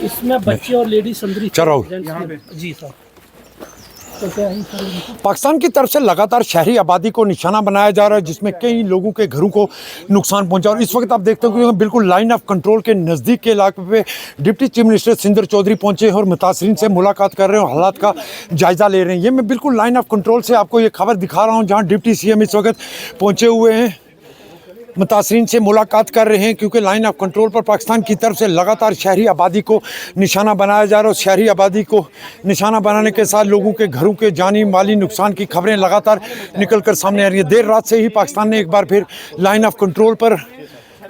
इसमें बच्चे और लेडीज अंदर चलो जी सर। पाकिस्तान की तरफ से लगातार शहरी आबादी को निशाना बनाया जा रहा है, जिसमें कई लोगों के घरों को नुकसान पहुंचा। और इस वक्त आप देखते हो कि बिल्कुल लाइन ऑफ कंट्रोल के नज़दीक के इलाके पे डिप्टी चीफ मिनिस्टर सिंदर चौधरी पहुंचे हैं और मुतासरीन से मुलाकात कर रहे हैं और हालात का जायज़ा ले रहे हैं। ये मैं बिल्कुल लाइन ऑफ कंट्रोल से आपको ये खबर दिखा रहा हूँ, जहाँ डिप्टी सीएम इस वक्त पहुँचे हुए हैं, मुतासरीन से मुलाकात कर रहे हैं, क्योंकि लाइन ऑफ कंट्रोल पर पाकिस्तान की तरफ से लगातार शहरी आबादी को निशाना बनाया जा रहा है। और शहरी आबादी को निशाना बनाने के साथ लोगों के घरों के जानी माली नुकसान की खबरें लगातार निकल कर सामने आ रही है। देर रात से ही पाकिस्तान ने एक बार फिर लाइन ऑफ कंट्रोल पर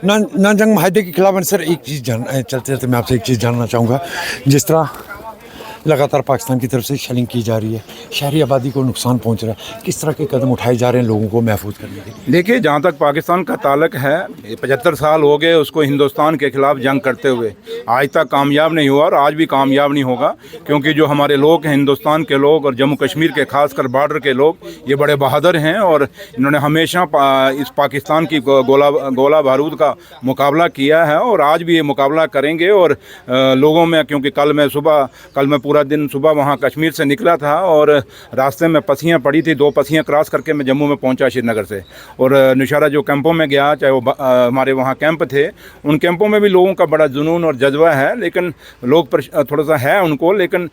ना जंग माहिदे के खिलाफ। सर एक चीज़ चलते चलते मैं आपसे एक चीज़ जानना चाहूँगा, जिस तरह लगातार पाकिस्तान की तरफ से शेलिंग की जा रही है, शहरी आबादी को नुकसान पहुंच रहा है, किस तरह के कदम उठाए जा रहे हैं लोगों को महफूज करने के लिए? देखिए, जहाँ तक पाकिस्तान का ताल्लुक है, 75 साल हो गए उसको हिंदुस्तान के खिलाफ जंग करते हुए, आज तक कामयाब नहीं हुआ और आज भी कामयाब नहीं होगा। क्योंकि जो हमारे लोग हैं, हिंदुस्तान के लोग और जम्मू कश्मीर के खासकर बॉर्डर के लोग, ये बड़े बहादुर हैं और इन्होंने हमेशा इस पाकिस्तान की गोला बारूद का मुकाबला किया है और आज भी ये मुकाबला करेंगे। और लोगों में, क्योंकि कल मैं पूरा दिन सुबह वहाँ कश्मीर से निकला था और रास्ते में पसियाँ पड़ी थी, 2 पसियाँ क्रॉस करके मैं जम्मू में पहुँचा श्रीनगर से। और नौशहरा जो कैंपों में गया, चाहे वो हमारे वहाँ कैंप थे, उन कैंपों में भी लोगों का बड़ा जुनून और जज्बा है, लेकिन लोग थोड़ा सा है उनको, लेकिन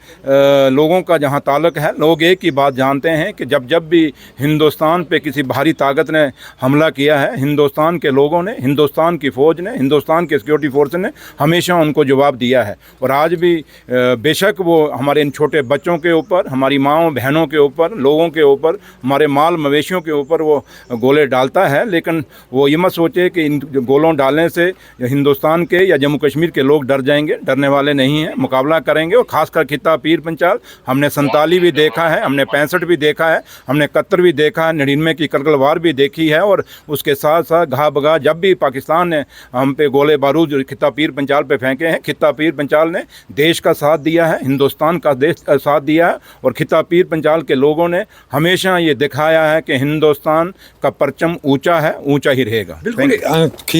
लोगों का जहाँ ताल्लुक है, लोग एक ही बात जानते हैं कि जब भी हिंदुस्तान पे किसी बाहरी ताकत ने हमला किया है, हिंदुस्तान के लोगों ने, हिंदुस्तान की फ़ौज ने, हिंदुस्तान के सिक्योरिटी फोर्स ने हमेशा उनको जवाब दिया है। और आज भी बेशक वो हमारे इन छोटे बच्चों के ऊपर, हमारी माँओं बहनों के ऊपर, लोगों के ऊपर, हमारे माल मवेशियों के ऊपर वो गोले डालता है, लेकिन वो ये मत सोचे कि इन गोलों डालने से हिंदुस्तान के या जम्मू कश्मीर के लोग डर जाएंगे। डरने वाले नहीं हैं, मुकाबला करेंगे। और ख़ासकर खिता पीर पंचाल, हमने 47 भी देखा है, हमने 65 भी देखा है, हमने 71 भी देखा है, 99 की करगिल वार भी देखी है। और उसके साथ साथ घा बगा जब भी पाकिस्तान ने हम पे गोले बारूद खिता पीर पंचाल पे फेंके हैं, खिता पीर पंचाल ने देश का साथ दिया है, हिंदुस्तान का देश साथ दिया है। और खिता पीर पंचाल के लोगों ने हमेशा ये दिखाया है कि हिंदुस्तान का परचम ऊंचा है, ऊंचा ही रहेगा।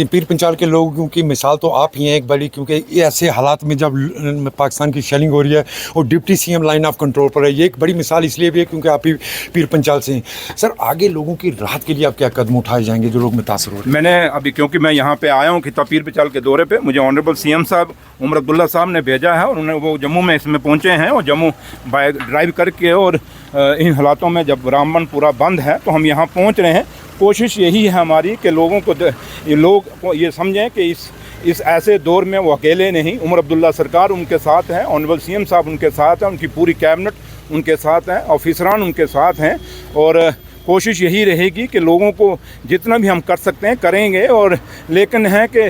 पीर पंचाल के लोगों की मिसाल तो आप ही हैं एक बड़ी, क्योंकि ये ऐसे हालात में जब पाकिस्तान की शेलिंग हो रही है और deputy CM line of control पर है, ये एक बड़ी मिसाल इसलिए भी है क्योंकि आप ही पीर पंचाल से हैं। सर, आगे लोगों की राहत के लिए आप क्या कदम उठाए जाएंगे जो लोग मुतासर हो रहे हैं? मैंने अभी, क्योंकि मैं यहाँ पे आया हूँ खिता पीर पंचाल के दौरे पे, मुझे ऑनरेबल सीएम साहब उमर अब्दुल्ला साहब ने भेजा है और उन्होंने वो जम्मू में इसमें पहुँचे हैं और जम्मू बाय ड्राइव करके, और इन हालातों में जब रामबन पूरा बंद है तो हम यहाँ पहुँच रहे हैं। कोशिश यही है हमारी कि लोगों को, लोग ये समझें कि इस ऐसे दौर में वो अकेले नहीं, उमर अब्दुल्ला सरकार उनके साथ हैं, ऑनरेबल सीएम साहब उनके साथ हैं, उनकी पूरी कैबिनेट उनके साथ है, ऑफिसरान उनके साथ हैं। और कोशिश यही रहेगी कि लोगों को जितना भी हम कर सकते हैं करेंगे। और लेकिन है कि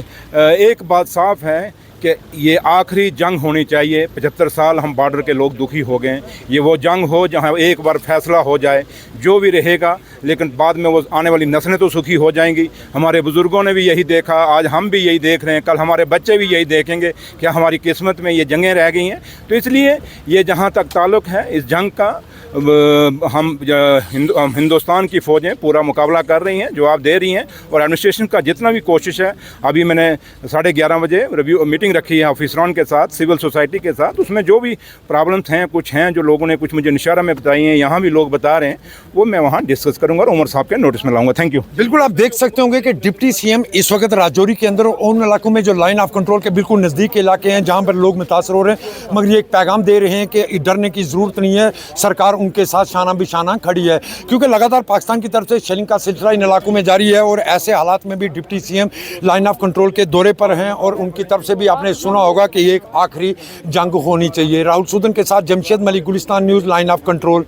एक बात साफ़ है कि ये आखिरी जंग होनी चाहिए। 75 साल हम बॉर्डर के लोग दुखी हो गए, ये वो जंग हो जहाँ एक बार फैसला हो जाए जो भी रहेगा, लेकिन बाद में वो आने वाली नस्लें तो सुखी हो जाएंगी। हमारे बुज़ुर्गों ने भी यही देखा, आज हम भी यही देख रहे हैं, कल हमारे बच्चे भी यही देखेंगे कि हमारी किस्मत में ये जंगें रह गई हैं। तो इसलिए ये जहाँ तक ताल्लुक़ है इस जंग का, हम हिंदुस्तान की फ़ौजें पूरा मुकाबला कर रही हैं, जवाब दे रही हैं। और एडमिनिस्ट्रेशन का जितना भी कोशिश है, अभी मैंने 11:30 बजे रिव्यू मीटिंग रखी है ऑफिसरान के साथ, सिविल सोसाइटी के साथ। उसमें जो भी प्रॉब्लम्स हैं, कुछ हैं जो लोगों ने कुछ मुझे निशारा में बताई हैं, यहाँ भी लोग बता रहे हैं, वो मैं वहाँ डिस्कस करूँगा और उमर साहब के नोटिस में लाऊंगा। Thank you. बिल्कुल, आप देख सकते होंगे कि डिप्टी सीएम इस वक्त राजौरी के अंदर उन इलाकों में जो लाइन ऑफ कंट्रोल के बिल्कुल नज़दीक के इलाके हैं जहाँ पर लोग मुतासर हो रहे हैं, मगर ये एक पैगाम दे रहे हैं कि डरने की ज़रूरत नहीं है, सरकार उनके साथ शाना बिशाना खड़ी है। क्योंकि लगातार पाकिस्तान की तरफ से शेलिंग का सिलसिला इन इलाकों में जारी है और ऐसे हालात में भी deputy CM line of control के दौरे पर हैं और उनकी तरफ से भी आपने सुना होगा कि ये एक आखिरी जंग होनी चाहिए। राहुल सूदन के साथ Jamshed Malik, Gulistan news, line of control.